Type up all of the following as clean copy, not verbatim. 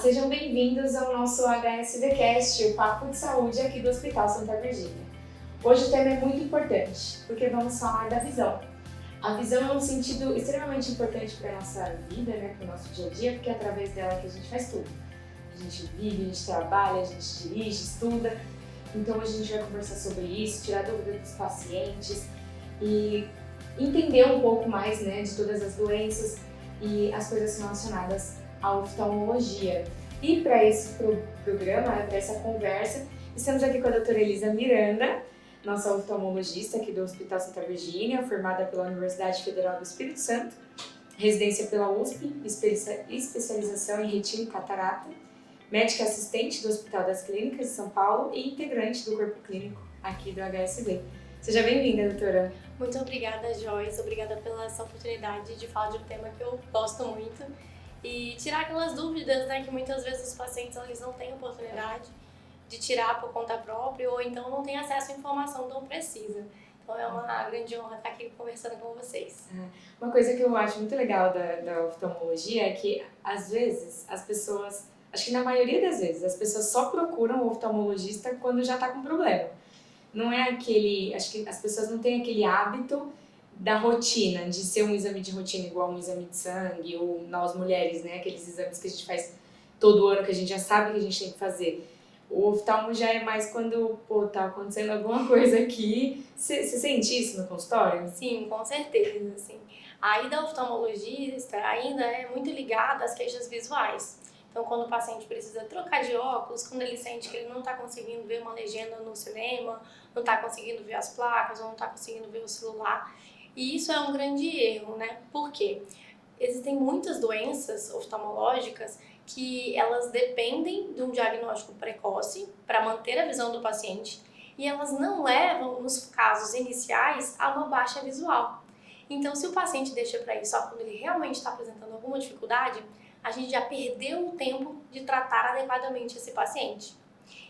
sejam bem-vindos ao nosso HSVcast, o Papo de Saúde aqui do Hospital Santa Virgínia. Hoje o tema é muito importante, porque vamos falar da visão. A visão é um sentido extremamente importante para a nossa vida, para o nosso dia a dia, porque é através dela que a gente faz tudo. A gente vive, a gente trabalha, a gente dirige, estuda. Então hoje a gente vai conversar sobre isso, tirar dúvidas dos pacientes e entender um pouco mais de todas as doenças e as coisas relacionadas à oftalmologia. E para esse programa, para essa conversa, estamos aqui com a doutora Elisa Miranda, nossa oftalmologista aqui do Hospital Santa Virgínia, formada pela Universidade Federal do Espírito Santo, residência pela USP, especialização em retina e catarata, médica assistente do Hospital das Clínicas de São Paulo e integrante do corpo clínico aqui do HSV. Seja bem-vinda, doutora. Muito obrigada, Joyce. Obrigada pela essa oportunidade de falar de um tema que eu gosto muito e tirar aquelas dúvidas, que muitas vezes os pacientes eles não têm oportunidade de tirar por conta própria ou então não têm acesso à informação tão precisa. Então é uma grande honra estar aqui conversando com vocês. Uma coisa que eu acho muito legal da oftalmologia é que, às vezes, as pessoas, acho que na maioria das vezes, as pessoas só procuram o oftalmologista quando já está com problema. Não é aquele, acho que as pessoas não têm aquele hábito da rotina, de ser um exame de rotina igual um exame de sangue, ou nós mulheres, aqueles exames que a gente faz todo ano, que a gente já sabe que a gente tem que fazer. O oftalmo já é mais quando, tá acontecendo alguma coisa aqui. Você sente isso no consultório? Sim, com certeza, sim. A ida ao oftalmologista ainda é muito ligada às queixas visuais. Então, quando o paciente precisa trocar de óculos, quando ele sente que ele não está conseguindo ver uma legenda no cinema, não está conseguindo ver as placas, ou não está conseguindo ver o celular. E isso é um grande erro, Por quê? Existem muitas doenças oftalmológicas que elas dependem de um diagnóstico precoce para manter a visão do paciente e elas não levam, nos casos iniciais, a uma baixa visual. Então, se o paciente deixa para isso só quando ele realmente está apresentando alguma dificuldade, a gente já perdeu o tempo de tratar adequadamente esse paciente.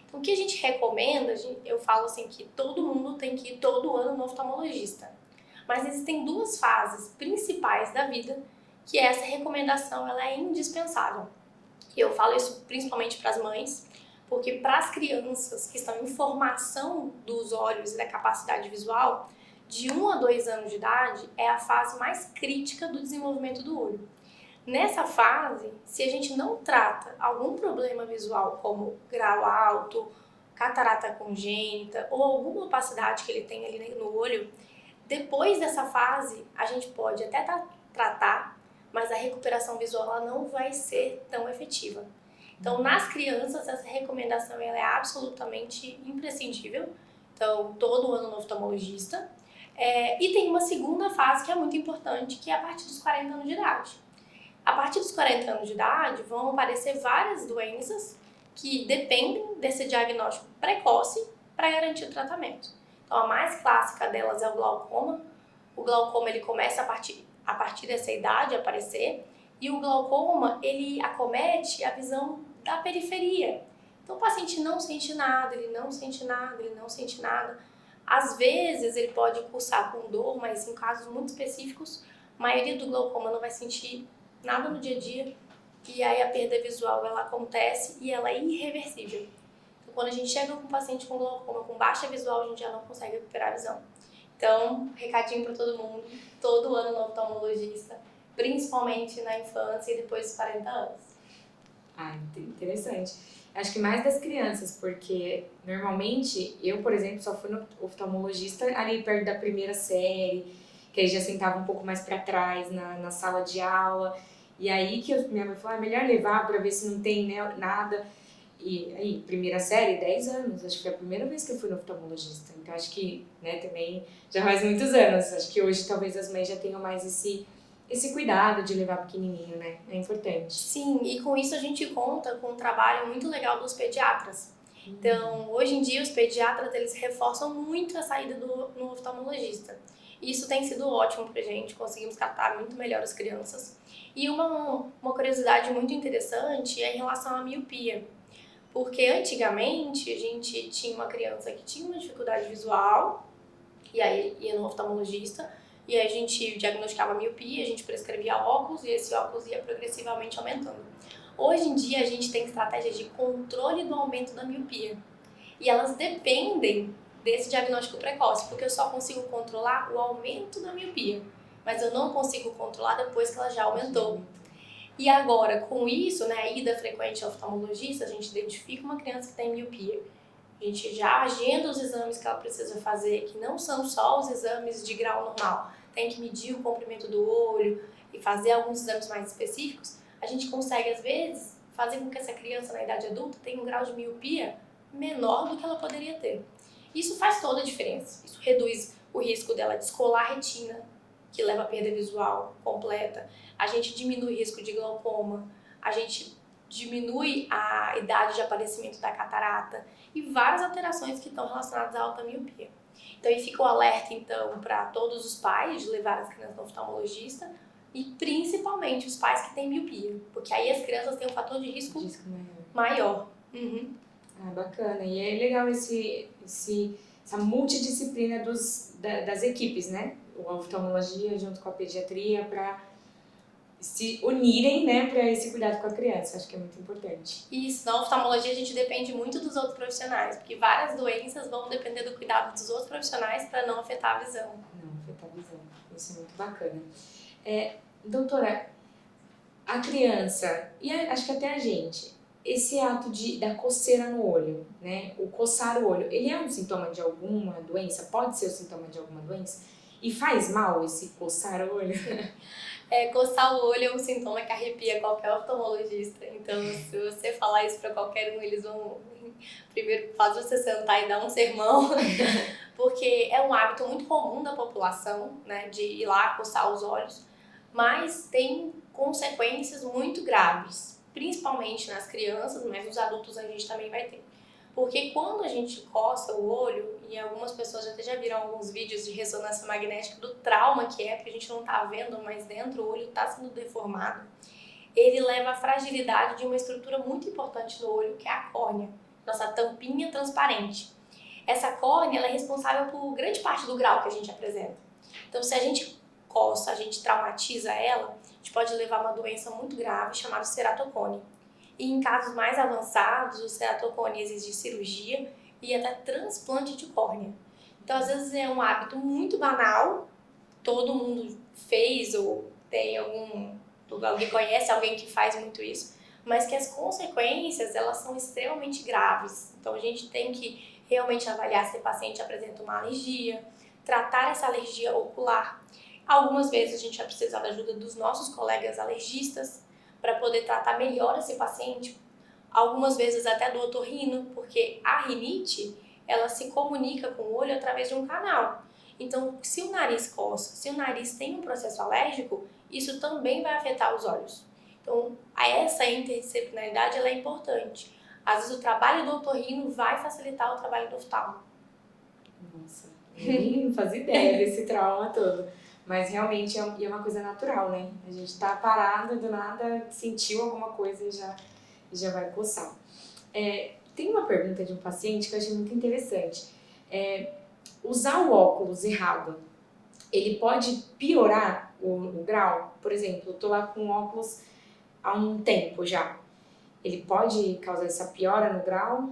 Então, o que a gente recomenda, eu falo assim que todo mundo tem que ir todo ano no oftalmologista. Mas existem duas fases principais da vida que essa recomendação ela é indispensável. E eu falo isso principalmente para as mães, porque para as crianças que estão em formação dos olhos e da capacidade visual, de 1 a 2 anos de idade é a fase mais crítica do desenvolvimento do olho. Nessa fase, se a gente não trata algum problema visual como grau alto, catarata congênita ou alguma opacidade que ele tem ali no olho, depois dessa fase a gente pode até tratar, mas a recuperação visual ela não vai ser tão efetiva. Então, nas crianças, essa recomendação ela é absolutamente imprescindível. Então, todo ano no oftalmologista. E tem uma segunda fase que é muito importante, que é a partir dos 40 anos de idade. A partir dos 40 anos de idade, vão aparecer várias doenças que dependem desse diagnóstico precoce para garantir o tratamento. Então, a mais clássica delas é o glaucoma. O glaucoma ele começa a partir dessa idade a aparecer. E o glaucoma, ele acomete a visão da periferia. Então, o paciente não sente nada, ele não sente nada, ele não sente nada. Às vezes, ele pode cursar com dor, mas em casos muito específicos, a maioria do glaucoma não vai sentir nada no dia a dia. E aí, a perda visual, ela acontece e ela é irreversível. Então, quando a gente chega com um paciente com glaucoma, com baixa visual, a gente já não consegue recuperar a visão. Então, recadinho para todo mundo, todo ano no oftalmologista, principalmente na infância e depois dos 40 anos. Interessante. Acho que mais das crianças, porque normalmente eu, por exemplo, só fui no oftalmologista ali perto da primeira série, que aí já sentava um pouco mais para trás na sala de aula. E aí que minha mãe falou, é melhor levar para ver se não tem nada. E aí, primeira série, 10 anos, acho que foi a primeira vez que eu fui no oftalmologista. Então acho que também já faz muitos anos. Acho que hoje talvez as mães já tenham mais esse cuidado de levar pequenininho, É importante. Sim, e com isso a gente conta com um trabalho muito legal dos pediatras. Então, hoje em dia, os pediatras, eles reforçam muito a saída no oftalmologista. Isso tem sido ótimo pra gente, conseguimos tratar muito melhor as crianças. E uma curiosidade muito interessante é em relação à miopia. Porque antigamente, a gente tinha uma criança que tinha uma dificuldade visual, e aí ia no oftalmologista, e aí a gente diagnosticava miopia, a gente prescrevia óculos e esse óculos ia progressivamente aumentando. Hoje em dia a gente tem estratégias de controle do aumento da miopia e elas dependem desse diagnóstico precoce, porque eu só consigo controlar o aumento da miopia, mas eu não consigo controlar depois que ela já aumentou. E agora, com isso, né, a ida frequente ao oftalmologista, a gente identifica uma criança que tem miopia. A gente já agenda os exames que ela precisa fazer, que não são só os exames de grau normal. Tem que medir o comprimento do olho e fazer alguns exames mais específicos. A gente consegue, às vezes, fazer com que essa criança na idade adulta tenha um grau de miopia menor do que ela poderia ter. Isso faz toda a diferença. Isso reduz o risco dela descolar a retina, que leva à perda visual completa. A gente diminui o risco de glaucoma, a gente diminui a idade de aparecimento da catarata e várias alterações que estão relacionadas à alta miopia. Então, aí fica o alerta, então, para todos os pais de levar as crianças ao oftalmologista e principalmente os pais que têm miopia, porque aí as crianças têm um fator de risco maior. Uhum. Ah, bacana. E é legal essa multidisciplina das equipes, né? A oftalmologia junto com a pediatria para se unirem, né, para esse cuidado com a criança. Acho que é muito importante. Isso, na oftalmologia a gente depende muito dos outros profissionais, porque várias doenças vão depender do cuidado dos outros profissionais para não afetar a visão. Não afetar a visão. Isso é muito bacana. Doutora, a criança, e acho que até a gente, esse ato da coceira no olho, né? O coçar o olho, ele é um sintoma de alguma doença? Pode ser o sintoma de alguma doença? E faz mal esse coçar o olho? Coçar o olho é um sintoma que arrepia qualquer oftalmologista. Então, se você falar isso para qualquer um, eles vão primeiro fazer você sentar e dar um sermão, porque é um hábito muito comum da população, né, de ir lá coçar os olhos, mas tem consequências muito graves, principalmente nas crianças, mas nos adultos a gente também vai ter. Porque quando a gente coça o olho, e algumas pessoas até já viram alguns vídeos de ressonância magnética do trauma que é, porque a gente não tá vendo, mas dentro o olho tá sendo deformado, ele leva à fragilidade de uma estrutura muito importante no olho, que é a córnea, nossa tampinha transparente. Essa córnea ela é responsável por grande parte do grau que a gente apresenta. Então, se a gente coça, a gente traumatiza ela, a gente pode levar a uma doença muito grave chamada ceratocone. E em casos mais avançados, o ceratocone exige cirurgia e até transplante de córnea. Então, às vezes é um hábito muito banal, todo mundo fez ou tem alguém conhece alguém que faz muito isso, mas que as consequências elas são extremamente graves. Então, a gente tem que realmente avaliar se o paciente apresenta uma alergia, tratar essa alergia ocular. Algumas vezes a gente vai precisar da ajuda dos nossos colegas alergistas, para poder tratar melhor esse paciente, algumas vezes até do otorrino, porque a rinite, ela se comunica com o olho através de um canal. Então, se o nariz coça, se o nariz tem um processo alérgico, isso também vai afetar os olhos. Então, essa interdisciplinaridade ela é importante. Às vezes o trabalho do otorrino vai facilitar o trabalho do oftalmo. Nossa, nem fazia ideia desse trauma todo. Mas realmente é uma coisa natural, né? A gente tá parado, do nada sentiu alguma coisa e já vai coçar. Tem uma pergunta de um paciente que eu achei muito interessante. Usar o óculos errado, ele pode piorar o grau? Por exemplo, eu tô lá com óculos há um tempo já. Ele pode causar essa piora no grau?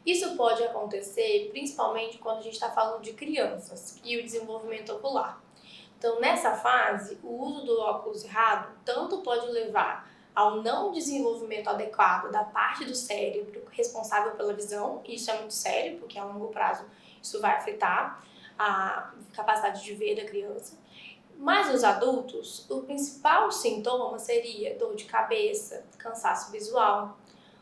Isso pode acontecer principalmente quando a gente está falando de crianças e o desenvolvimento ocular. Então, nessa fase, o uso do óculos errado tanto pode levar ao não desenvolvimento adequado da parte do cérebro responsável pela visão, e isso é muito sério, porque a longo prazo isso vai afetar a capacidade de ver da criança. Mas nos adultos, o principal sintoma seria dor de cabeça, cansaço visual.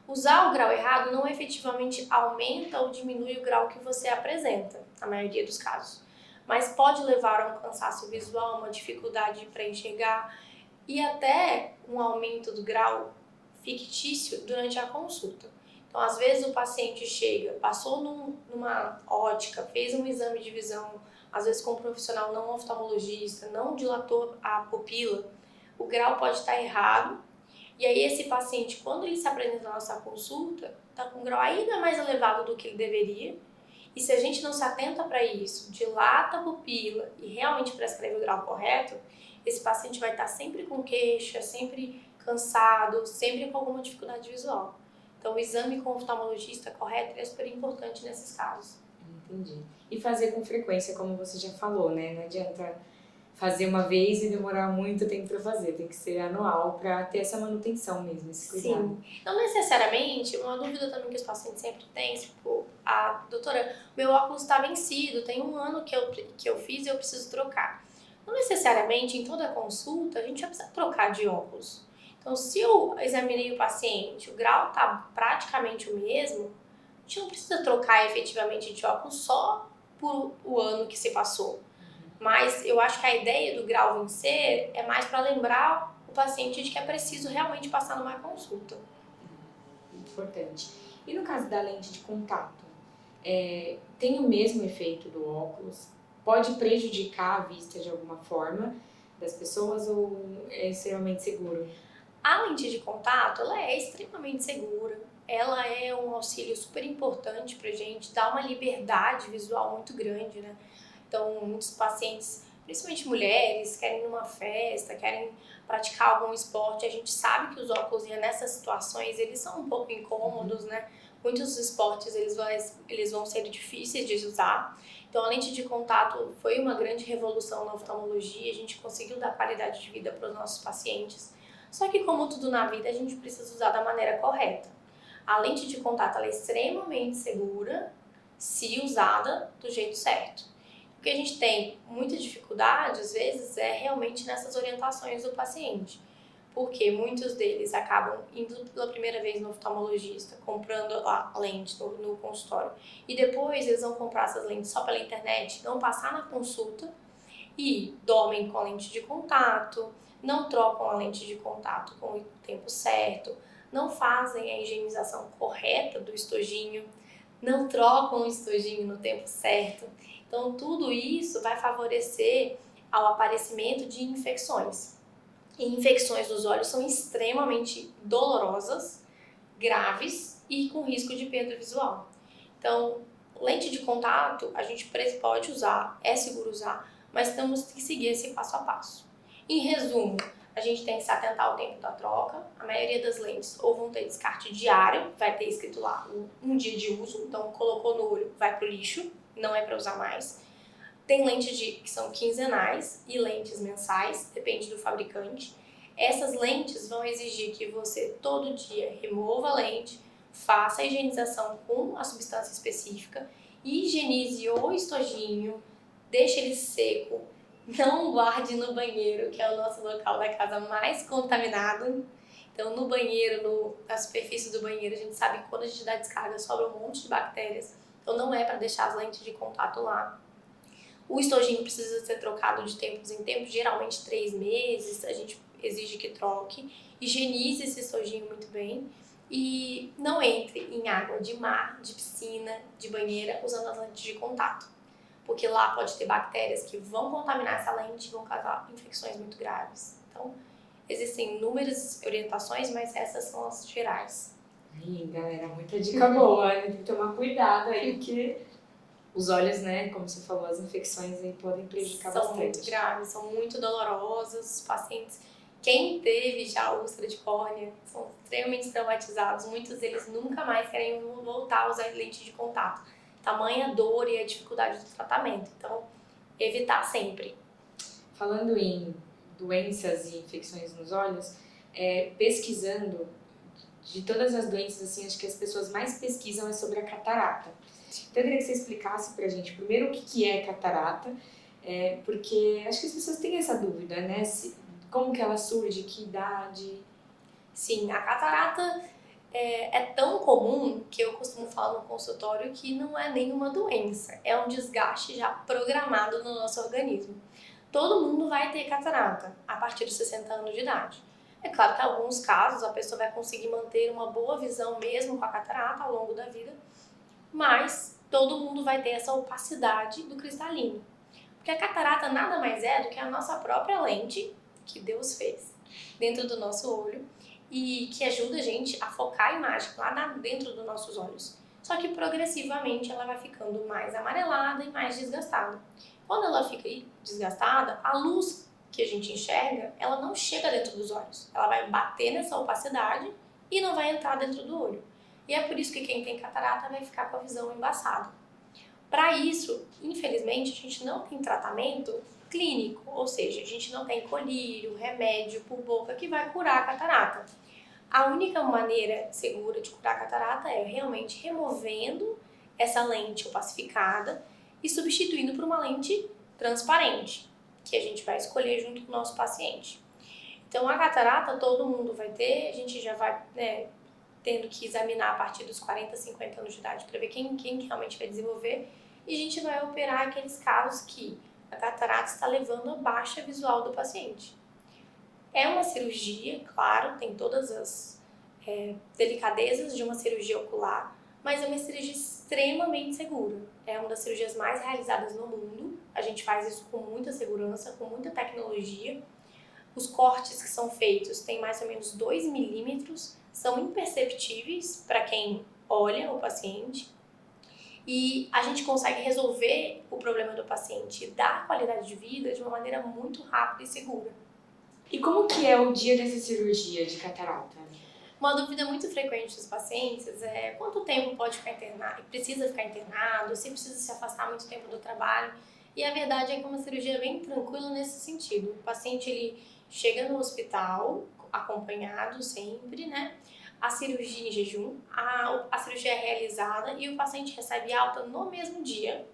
Usar o grau errado não efetivamente aumenta ou diminui o grau que você apresenta, na maioria dos casos, mas pode levar a um cansaço visual, uma dificuldade para enxergar e até um aumento do grau fictício durante a consulta. Então, às vezes o paciente chega, passou numa ótica, fez um exame de visão, às vezes com um profissional não oftalmologista, não dilatou a pupila, o grau pode estar errado. E aí esse paciente, quando ele se apresenta na nossa consulta, está com um grau ainda mais elevado do que ele deveria. E se a gente não se atenta para isso, dilata a pupila e realmente prescreve o grau correto, esse paciente vai estar sempre com queixa, sempre cansado, sempre com alguma dificuldade visual. Então, o exame com o oftalmologista correto é super importante nesses casos. Entendi. E fazer com frequência, como você já falou, né? Não adianta fazer uma vez e demorar muito tempo para fazer, tem que ser anual para ter essa manutenção mesmo, esse cuidado. Sim. Não necessariamente, uma dúvida também que os pacientes sempre têm, tipo, doutora, meu óculos está vencido, tem 1 ano que eu fiz e eu preciso trocar. Não necessariamente, em toda consulta, a gente já precisa trocar de óculos. Então, se eu examinei o paciente, o grau está praticamente o mesmo, a gente não precisa trocar efetivamente de óculos só por o ano que se passou. Mas eu acho que a ideia do grau vencer é mais para lembrar o paciente de que é preciso realmente passar numa consulta. Importante. E no caso da lente de contato, tem o mesmo efeito do óculos? Pode prejudicar a vista de alguma forma das pessoas ou é extremamente seguro? A lente de contato, ela é extremamente segura. Ela é um auxílio super importante pra gente, dá uma liberdade visual muito grande, né? Então, muitos pacientes, principalmente mulheres, querem ir numa festa, querem praticar algum esporte. A gente sabe que os óculos, nessas situações, eles são um pouco incômodos, né? Muitos esportes, eles vão ser difíceis de usar. Então, a lente de contato foi uma grande revolução na oftalmologia. A gente conseguiu dar qualidade de vida para os nossos pacientes. Só que, como tudo na vida, a gente precisa usar da maneira correta. A lente de contato ela é extremamente segura se usada do jeito certo. O que a gente tem muita dificuldade, às vezes, é realmente nessas orientações do paciente. Porque muitos deles acabam indo pela primeira vez no oftalmologista, comprando a lente no consultório. E depois eles vão comprar essas lentes só pela internet, não passar na consulta e dormem com a lente de contato, não trocam a lente de contato com o tempo certo, não fazem a higienização correta do estojinho, não trocam o estojinho no tempo certo. Então, tudo isso vai favorecer ao aparecimento de infecções. E infecções dos olhos são extremamente dolorosas, graves e com risco de perda visual. Então, lente de contato a gente pode usar, é seguro usar, mas temos que seguir esse passo a passo. Em resumo, a gente tem que se atentar ao tempo da troca. A maioria das lentes ou vão ter descarte diário, vai ter escrito lá um dia de uso, então colocou no olho, vai pro lixo, não é para usar mais. Tem lentes que são quinzenais e lentes mensais, depende do fabricante. Essas lentes vão exigir que você todo dia remova a lente, faça a higienização com a substância específica, higienize o estojinho, deixe ele seco, não guarde no banheiro, que é o nosso local da casa mais contaminado. Então, no banheiro, na superfície do banheiro, a gente sabe que quando a gente dá descarga sobra um monte de bactérias. Então, não é para deixar as lentes de contato lá. O estojinho precisa ser trocado de tempos em tempos, geralmente 3 meses, a gente exige que troque. Higienize esse estojinho muito bem e não entre em água de mar, de piscina, de banheira, usando as lentes de contato. Porque lá pode ter bactérias que vão contaminar essa lente e vão causar infecções muito graves. Então, existem inúmeras orientações, mas essas são as gerais. Aí, galera, muita dica boa, né? Tem que tomar cuidado aí, porque os olhos, né, como você falou, as infecções aí podem prejudicar bastante. São muito graves, são muito dolorosas. Os pacientes, quem teve já úlcera de córnea, são extremamente traumatizados. Muitos deles nunca mais querem voltar a usar lente de contato. Tamanha dor e a dificuldade do tratamento. Então, evitar sempre. Falando em doenças e infecções nos olhos, pesquisando de todas as doenças, assim, acho que as pessoas mais pesquisam é sobre a catarata. Então, eu queria que você explicasse pra gente, primeiro, o que é catarata, porque acho que as pessoas têm essa dúvida, né? Como que ela surge, que idade... Sim, a catarata é tão comum que eu costumo falar no consultório que não é nenhuma doença, é um desgaste já programado no nosso organismo. Todo mundo vai ter catarata a partir dos 60 anos de idade. É claro que em alguns casos a pessoa vai conseguir manter uma boa visão mesmo com a catarata ao longo da vida, mas todo mundo vai ter essa opacidade do cristalino. Porque a catarata nada mais é do que a nossa própria lente que Deus fez dentro do nosso olho e que ajuda a gente a focar a imagem lá dentro dos nossos olhos. Só que progressivamente ela vai ficando mais amarelada e mais desgastada. Quando ela fica desgastada, a luz que a gente enxerga, ela não chega dentro dos olhos. Ela vai bater nessa opacidade e não vai entrar dentro do olho. E é por isso que quem tem catarata vai ficar com a visão embaçada. Para isso, infelizmente, a gente não tem tratamento clínico, ou seja, a gente não tem colírio, remédio por boca que vai curar a catarata. A única maneira segura de curar a catarata é realmente removendo essa lente opacificada e substituindo por uma lente transparente, que a gente vai escolher junto com o nosso paciente. Então, a catarata todo mundo vai ter, a gente já vai tendo que examinar a partir dos 40, 50 anos de idade para ver quem realmente vai desenvolver, e a gente vai operar aqueles casos que a catarata está levando a baixa visual do paciente. É uma cirurgia, claro, tem todas as delicadezas de uma cirurgia ocular, mas é uma cirurgia extremamente segura. É uma das cirurgias mais realizadas no mundo. A gente faz isso com muita segurança, com muita tecnologia. Os cortes que são feitos têm mais ou menos 2 milímetros, são imperceptíveis para quem olha o paciente. E a gente consegue resolver o problema do paciente e dar qualidade de vida de uma maneira muito rápida e segura. E como que é o dia dessa cirurgia de catarata? Uma dúvida muito frequente dos pacientes é quanto tempo pode ficar internado, precisa ficar internado, se precisa se afastar muito tempo do trabalho. E a verdade é que é uma cirurgia bem tranquila nesse sentido. O paciente ele chega no hospital, acompanhado sempre, né? A cirurgia em jejum, a cirurgia é realizada e o paciente recebe alta no mesmo dia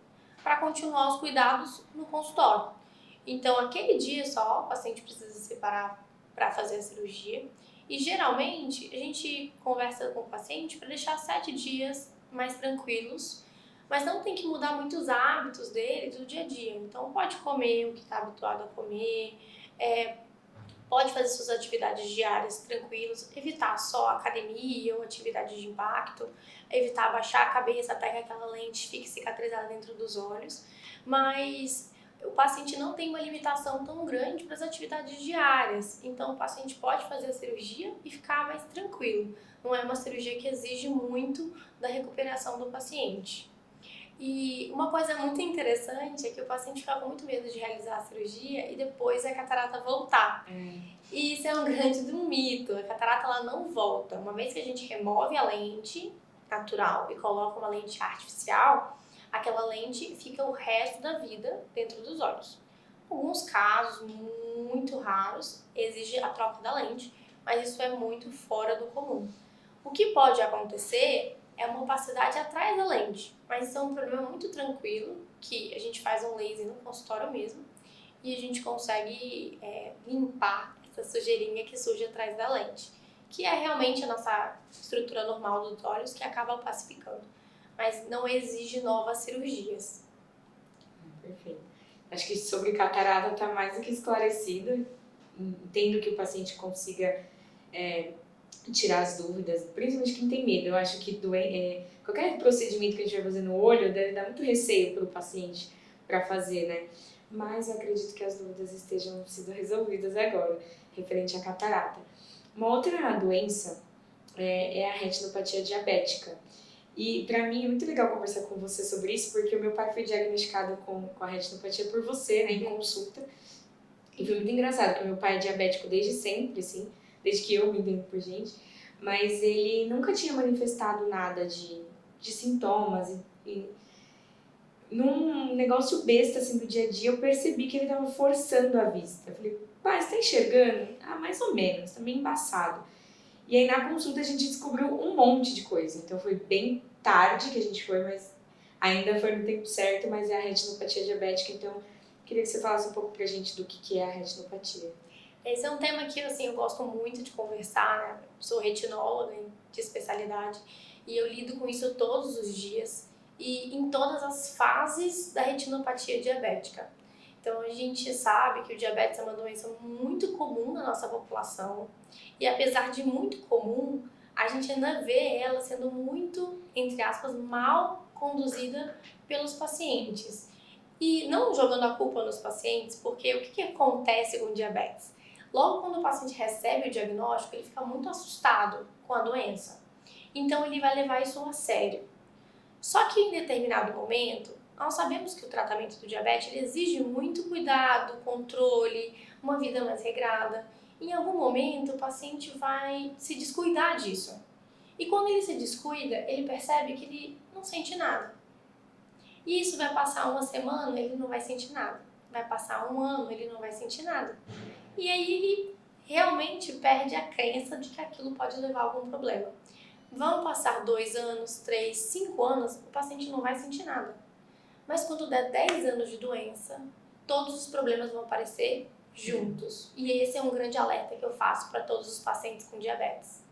para continuar os cuidados no consultório. Então, aquele dia só, o paciente precisa se separar para fazer a cirurgia. E, geralmente, a gente conversa com o paciente para deixar 7 dias mais tranquilos, mas não tem que mudar muito os hábitos dele do dia a dia. Então, pode comer o que está habituado a comer, pode fazer suas atividades diárias tranquilos, evitar só academia ou atividade de impacto, evitar abaixar a cabeça até que aquela lente fique cicatrizada dentro dos olhos, mas o paciente não tem uma limitação tão grande para as atividades diárias, então o paciente pode fazer a cirurgia e ficar mais tranquilo. Não é uma cirurgia que exige muito da recuperação do paciente. E uma coisa muito interessante é que o paciente fica com muito medo de realizar a cirurgia e depois a catarata voltar. E isso é um grande mito. A catarata ela não volta. Uma vez que a gente remove a lente natural e coloca uma lente artificial, aquela lente fica o resto da vida dentro dos olhos. Alguns casos muito raros exige a troca da lente, mas isso é muito fora do comum. O que pode acontecer é uma opacidade atrás da lente, mas isso é um problema muito tranquilo, que a gente faz um laser no consultório mesmo e a gente consegue limpar essa sujeirinha que surge atrás da lente, que é realmente a nossa estrutura normal dos olhos que acaba opacificando, mas não exige novas cirurgias. Perfeito. Acho que sobre catarata está mais do que esclarecido. Entendo que o paciente consiga tirar as dúvidas, principalmente quem tem medo. Eu acho que qualquer procedimento que a gente vai fazer no olho deve dar muito receio para o paciente para fazer, né? Mas eu acredito que as dúvidas estejam sendo resolvidas agora, referente à catarata. Uma outra doença é a retinopatia diabética. E para mim é muito legal conversar com você sobre isso, porque o meu pai foi diagnosticado com a retinopatia por você, né, em consulta. E foi muito engraçado, porque o meu pai é diabético desde sempre, assim, desde que eu me entendo por gente, mas ele nunca tinha manifestado nada de sintomas. E num negócio besta, assim, do dia a dia, eu percebi que ele estava forçando a vista. Eu falei, pai, você tá enxergando? Ah, mais ou menos, tá meio embaçado. E aí na consulta a gente descobriu um monte de coisa, então foi bem tarde que a gente foi, mas ainda foi no tempo certo, mas é a retinopatia diabética, então queria que você falasse um pouco pra gente do que é a retinopatia. Esse é um tema que eu gosto muito de conversar, né? Sou retinóloga de especialidade e eu lido com isso todos os dias e em todas as fases da retinopatia diabética. Então a gente sabe que o diabetes é uma doença muito comum na nossa população e apesar de muito comum, a gente ainda vê ela sendo muito, entre aspas, mal conduzida pelos pacientes. E não jogando a culpa nos pacientes, porque o que acontece com o diabetes? Logo quando o paciente recebe o diagnóstico, ele fica muito assustado com a doença. Então ele vai levar isso a sério. Só que em determinado momento, nós sabemos que o tratamento do diabetes ele exige muito cuidado, controle, uma vida mais regrada. Em algum momento, o paciente vai se descuidar disso. E quando ele se descuida, ele percebe que ele não sente nada. E isso vai passar uma semana, ele não vai sentir nada. Vai passar um ano, ele não vai sentir nada. E aí ele realmente perde a crença de que aquilo pode levar a algum problema. Vão passar 2 anos, 3, 5 anos, o paciente não vai sentir nada. Mas quando der 10 anos de doença, todos os problemas vão aparecer juntos. E esse é um grande alerta que eu faço para todos os pacientes com diabetes.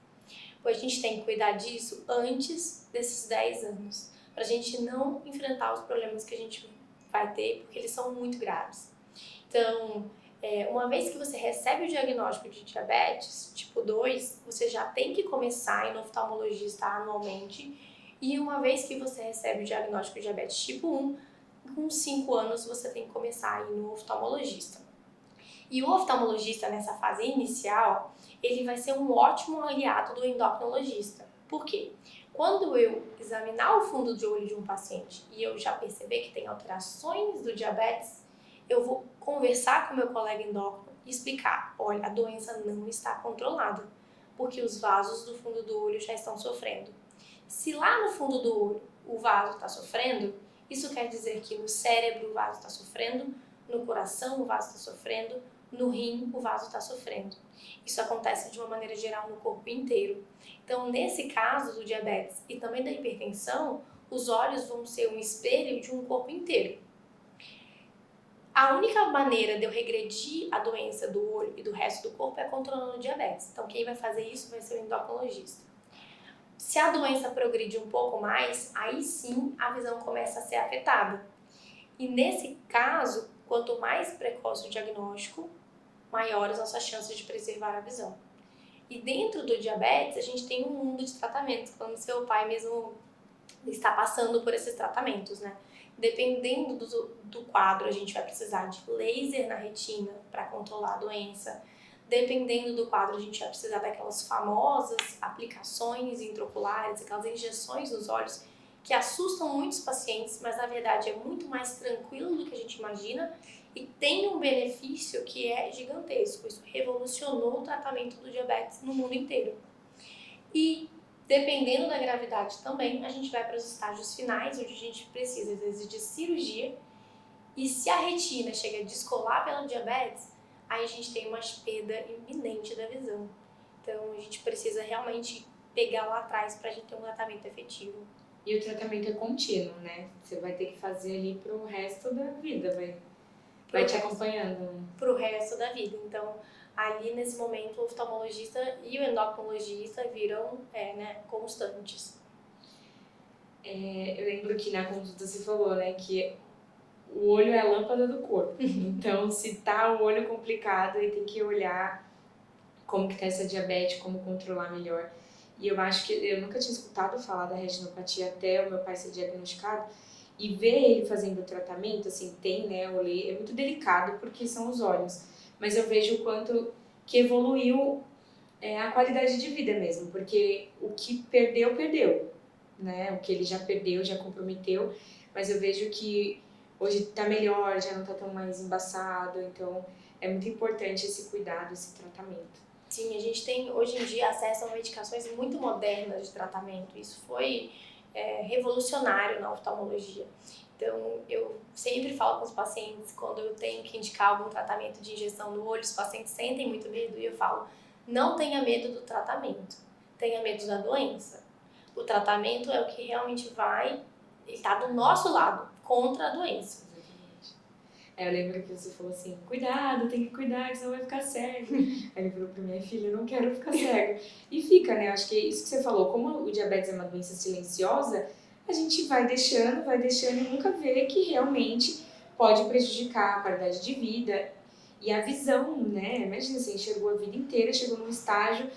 Pois a gente tem que cuidar disso antes desses 10 anos, para a gente não enfrentar os problemas que a gente vai ter, porque eles são muito graves. Então, uma vez que você recebe o diagnóstico de diabetes tipo 2, você já tem que começar a ir no oftalmologista anualmente. E uma vez que você recebe o diagnóstico de diabetes tipo 1, com 5 anos você tem que começar a ir no oftalmologista. E o oftalmologista nessa fase inicial, ele vai ser um ótimo aliado do endocrinologista. Por quê? Quando eu examinar o fundo de olho de um paciente e eu já perceber que tem alterações do diabetes, eu vou conversar com meu colega endócrino e explicar, olha, a doença não está controlada, porque os vasos do fundo do olho já estão sofrendo. Se lá no fundo do olho o vaso está sofrendo, isso quer dizer que no cérebro o vaso está sofrendo, no coração o vaso está sofrendo, no rim o vaso está sofrendo. Isso acontece de uma maneira geral no corpo inteiro. Então, nesse caso do diabetes e também da hipertensão, os olhos vão ser um espelho de um corpo inteiro. A única maneira de eu regredir a doença do olho e do resto do corpo é controlando o diabetes. Então, quem vai fazer isso vai ser o endocrinologista. Se a doença progredir um pouco mais, aí sim a visão começa a ser afetada. E nesse caso, quanto mais precoce o diagnóstico, maiores nossas chances de preservar a visão. E dentro do diabetes, a gente tem um mundo de tratamentos, como seu pai mesmo está passando por esses tratamentos, né? Dependendo do quadro, a gente vai precisar de laser na retina para controlar a doença. Dependendo do quadro, a gente vai precisar daquelas famosas aplicações intraoculares, aquelas injeções nos olhos que assustam muitos pacientes, mas na verdade é muito mais tranquilo do que a gente imagina e tem um benefício que é gigantesco. Isso revolucionou o tratamento do diabetes no mundo inteiro. E dependendo da gravidade também, a gente vai para os estágios finais, onde a gente precisa, às vezes, de cirurgia. E se a retina chega a descolar pelo diabetes, aí a gente tem uma perda iminente da visão. Então, a gente precisa realmente pegar lá atrás para a gente ter um tratamento efetivo. E o tratamento é contínuo, né? Você vai ter que fazer ali pro resto da vida, vai te acompanhando. Né? Pro resto da vida. Então, ali nesse momento, o oftalmologista e o endocrinologista viram constantes. Eu lembro que na consulta você falou, né, que o olho é a lâmpada do corpo. Então, se tá o olho complicado, aí tem que olhar como que tá essa diabetes, como controlar melhor. E eu acho que eu nunca tinha escutado falar da retinopatia até o meu pai ser diagnosticado. E ver ele fazendo o tratamento, assim, tem, né, olhei, é muito delicado porque são os olhos. Mas eu vejo o quanto que evoluiu a qualidade de vida mesmo. Porque o que perdeu, perdeu. Né? O que ele já perdeu, já comprometeu. Mas eu vejo que hoje tá melhor, já não tá tão mais embaçado. Então, é muito importante esse cuidado, esse tratamento. Sim, a gente tem hoje em dia acesso a medicações muito modernas de tratamento. Isso foi revolucionário na oftalmologia. Então, eu sempre falo com os pacientes, quando eu tenho que indicar algum tratamento de injeção no olho, os pacientes sentem muito medo e eu falo, não tenha medo do tratamento, tenha medo da doença. O tratamento é o que realmente ele está do nosso lado, contra a doença. Eu lembro que você falou assim, cuidado, tem que cuidar, que senão vai ficar cego. Aí ele falou pra minha filha, eu não quero ficar cego. E fica, né? Acho que é isso que você falou, como o diabetes é uma doença silenciosa, a gente vai deixando e nunca vê que realmente pode prejudicar a qualidade de vida e a visão, né? Imagina, você enxergou a vida inteira, chegou num estágio,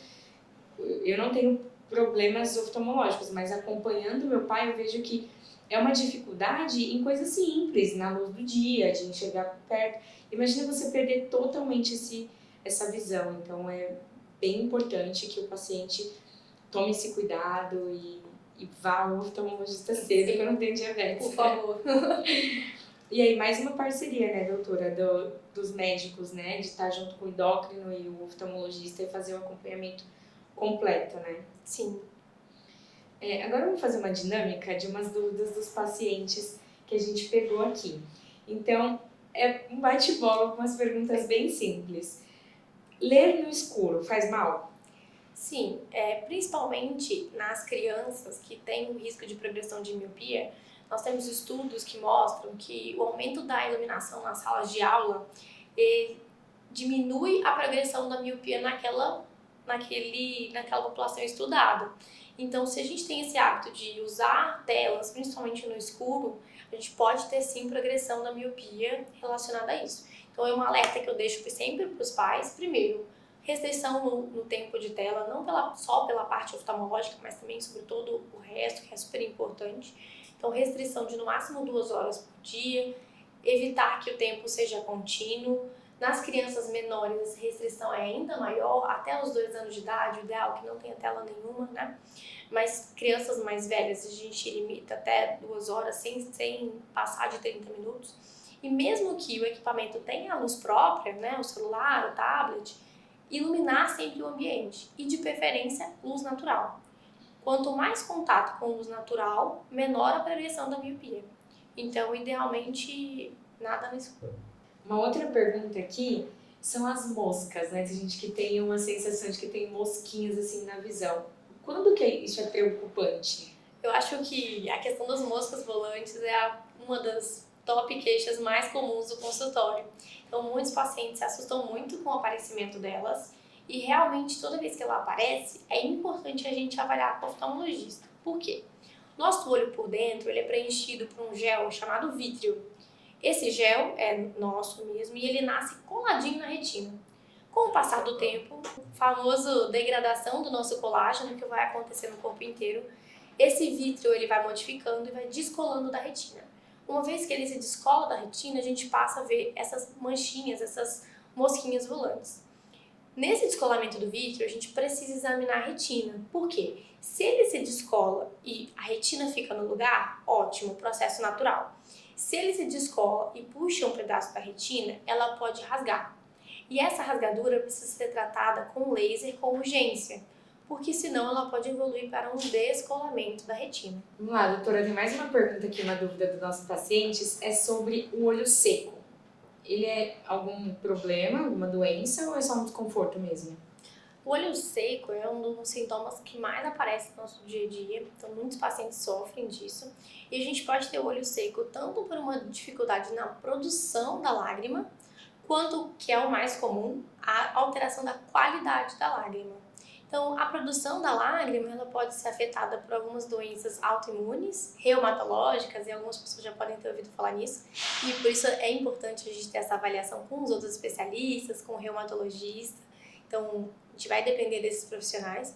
eu não tenho problemas oftalmológicos, mas acompanhando meu pai, eu vejo que é uma dificuldade em coisas simples, na luz do dia, de enxergar perto. Imagina você perder totalmente essa visão. Então, é bem importante que o paciente tome esse cuidado e vá ao oftalmologista cedo quando tem diabetes. Por favor. E aí, mais uma parceria, né, doutora, dos médicos, né, de estar junto com o endócrino e o oftalmologista e fazer o acompanhamento completo, né? Sim. Agora vamos fazer uma dinâmica de umas dúvidas dos pacientes que a gente pegou aqui. Então, é um bate-bola com umas perguntas bem simples. Ler no escuro faz mal? Sim, principalmente nas crianças que têm o risco de progressão de miopia, nós temos estudos que mostram que o aumento da iluminação nas salas de aula diminui a progressão da miopia naquela população estudada. Então, se a gente tem esse hábito de usar telas, principalmente no escuro, a gente pode ter sim progressão da miopia relacionada a isso. Então, é um alerta que eu deixo sempre para os pais. Primeiro, restrição no tempo de tela, não só pela parte oftalmológica, mas também sobre todo o resto, que é super importante. Então, restrição de no máximo 2 horas por dia, evitar que o tempo seja contínuo. Nas crianças menores, essa restrição é ainda maior, até os 2 anos de idade, o ideal é que não tenha tela nenhuma, né? Mas crianças mais velhas, a gente limita até 2 horas, sem passar de 30 minutos. E mesmo que o equipamento tenha luz própria, né, o celular, o tablet, iluminar sempre o ambiente e, de preferência, luz natural. Quanto mais contato com luz natural, menor a progressão da miopia. Então, idealmente, nada no escuro. Uma outra pergunta aqui são as moscas, né? Tem gente que tem uma sensação de que tem mosquinhas assim na visão. Quando que isso é preocupante? Eu acho que a questão das moscas volantes é uma das top queixas mais comuns do consultório. Então, muitos pacientes se assustam muito com o aparecimento delas e realmente toda vez que ela aparece, é importante a gente avaliar com o oftalmologista. Por quê? Nosso olho por dentro ele é preenchido por um gel chamado vítreo. Esse gel é nosso mesmo e ele nasce coladinho na retina. Com o passar do tempo, a famosa degradação do nosso colágeno, que vai acontecer no corpo inteiro, esse vítreo ele vai modificando e vai descolando da retina. Uma vez que ele se descola da retina, a gente passa a ver essas manchinhas, essas mosquinhas volantes. Nesse descolamento do vítreo, a gente precisa examinar a retina. Por quê? Se ele se descola e a retina fica no lugar, ótimo, processo natural. Se ele se descola e puxa um pedaço da retina, ela pode rasgar. E essa rasgadura precisa ser tratada com laser com urgência, porque senão ela pode evoluir para um descolamento da retina. Vamos lá, doutora, tem mais uma pergunta aqui, uma dúvida dos nossos pacientes, é sobre o olho seco. Ele é algum problema, alguma doença ou é só um desconforto mesmo? O olho seco é um dos sintomas que mais aparece no nosso dia a dia, então muitos pacientes sofrem disso. E a gente pode ter o olho seco tanto por uma dificuldade na produção da lágrima, quanto, que é o mais comum, a alteração da qualidade da lágrima. Então, a produção da lágrima ela pode ser afetada por algumas doenças autoimunes, reumatológicas, e algumas pessoas já podem ter ouvido falar nisso. E por isso é importante a gente ter essa avaliação com os outros especialistas, com o reumatologista. Então, a gente vai depender desses profissionais.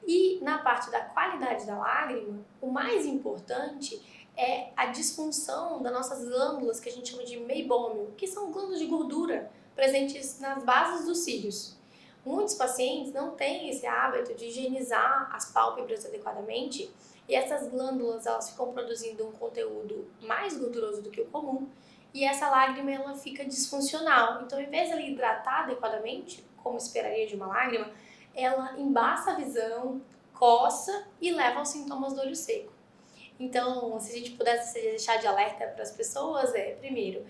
E na parte da qualidade da lágrima, o mais importante é a disfunção das nossas glândulas, que a gente chama de meibômio, que são glândulas de gordura presentes nas bases dos cílios. Muitos pacientes não têm esse hábito de higienizar as pálpebras adequadamente e essas glândulas elas ficam produzindo um conteúdo mais gorduroso do que o comum e essa lágrima ela fica disfuncional. Então, em vez de ela hidratar adequadamente, como esperaria de uma lágrima, ela embaça a visão, coça e leva aos sintomas do olho seco. Então, se a gente pudesse deixar de alerta para as pessoas, primeiro,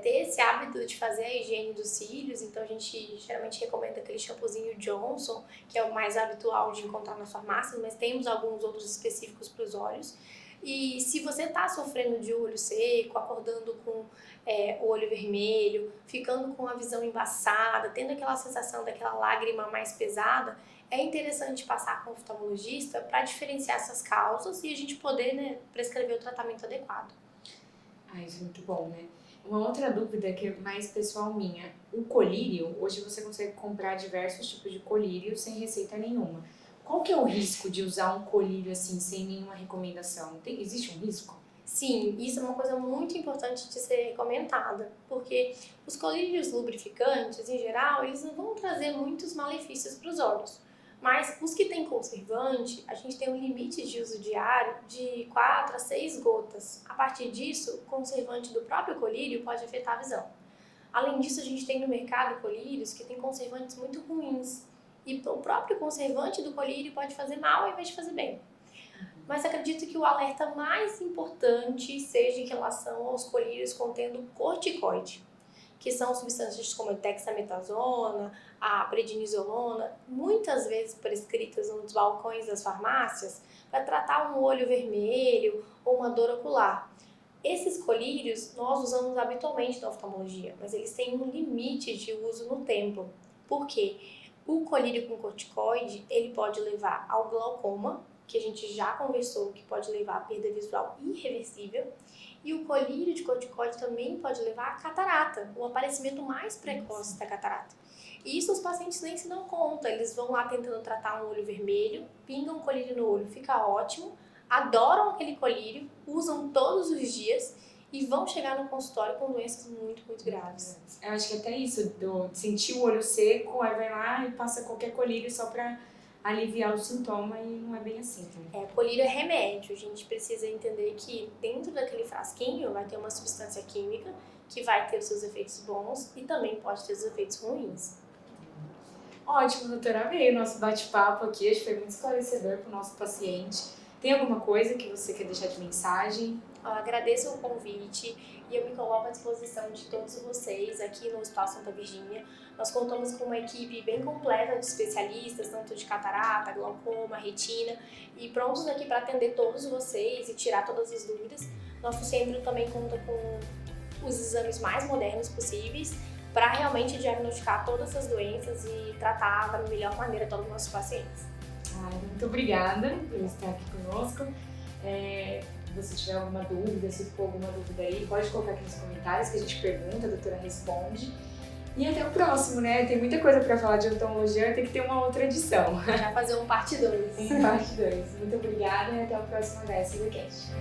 ter esse hábito de fazer a higiene dos cílios. Então, a gente geralmente recomenda aquele shampoozinho Johnson, que é o mais habitual de encontrar nas farmácias, mas temos alguns outros específicos para os olhos. E se você está sofrendo de olho seco, acordando com o olho vermelho, ficando com a visão embaçada, tendo aquela sensação daquela lágrima mais pesada, é interessante passar com o oftalmologista para diferenciar essas causas e a gente poder, prescrever o tratamento adequado. Isso é muito bom, né? Uma outra dúvida que é mais pessoal minha, o colírio, hoje você consegue comprar diversos tipos de colírio sem receita nenhuma. Qual que é o risco de usar um colírio assim sem nenhuma recomendação? Existe um risco? Sim, isso é uma coisa muito importante de ser comentada, porque os colírios lubrificantes, em geral, eles não vão trazer muitos malefícios para os olhos, Mas os que têm conservante, a gente tem um limite de uso diário de 4 a 6 gotas. A partir disso, o conservante do próprio colírio pode afetar a visão. Além disso, a gente tem no mercado colírios que tem conservantes muito ruins. E o próprio conservante do colírio pode fazer mal ao invés de fazer bem. Mas acredito que o alerta mais importante seja em relação aos colírios contendo corticoide, que são substâncias como a dexametasona, a prednisolona, muitas vezes prescritas nos balcões das farmácias para tratar um olho vermelho ou uma dor ocular. Esses colírios nós usamos habitualmente na oftalmologia, mas eles têm um limite de uso no tempo. Por quê? O colírio com corticoide, ele pode levar ao glaucoma, que a gente já conversou que pode levar a perda visual irreversível, e o colírio de corticoide também pode levar a catarata, o aparecimento mais precoce da catarata. E isso os pacientes nem se dão conta, eles vão lá tentando tratar um olho vermelho, pingam um colírio no olho, fica ótimo, adoram aquele colírio, usam todos os dias e vão chegar no consultório com doenças muito, muito graves. Eu acho que até isso, de sentir o olho seco, aí vai lá e passa qualquer colírio só pra aliviar o sintoma e não é bem assim também. Colírio é remédio, a gente precisa entender que dentro daquele frasquinho vai ter uma substância química que vai ter os seus efeitos bons e também pode ter os efeitos ruins. Ótimo, doutora, amei o nosso bate-papo aqui, acho que foi muito esclarecedor para o nosso paciente. Tem alguma coisa que você quer deixar de mensagem? Eu agradeço o convite e eu me coloco à disposição de todos vocês aqui no Hospital Santa Virgínia. Nós contamos com uma equipe bem completa de especialistas, tanto de catarata, glaucoma, retina, e prontos aqui para atender todos vocês e tirar todas as dúvidas. Nosso centro também conta com os exames mais modernos possíveis para realmente diagnosticar todas as doenças e tratar da melhor maneira todos os nossos pacientes. Muito obrigada por estar aqui conosco. Se você tiver alguma dúvida, se ficou alguma dúvida aí, pode colocar aqui nos comentários que a gente pergunta, a doutora responde. E até o próximo, né? Tem muita coisa para falar de oftalmologia, tem que ter uma outra edição. Já fazer um parte 2. Parte 2. Muito obrigada e até o próximo HSVcast.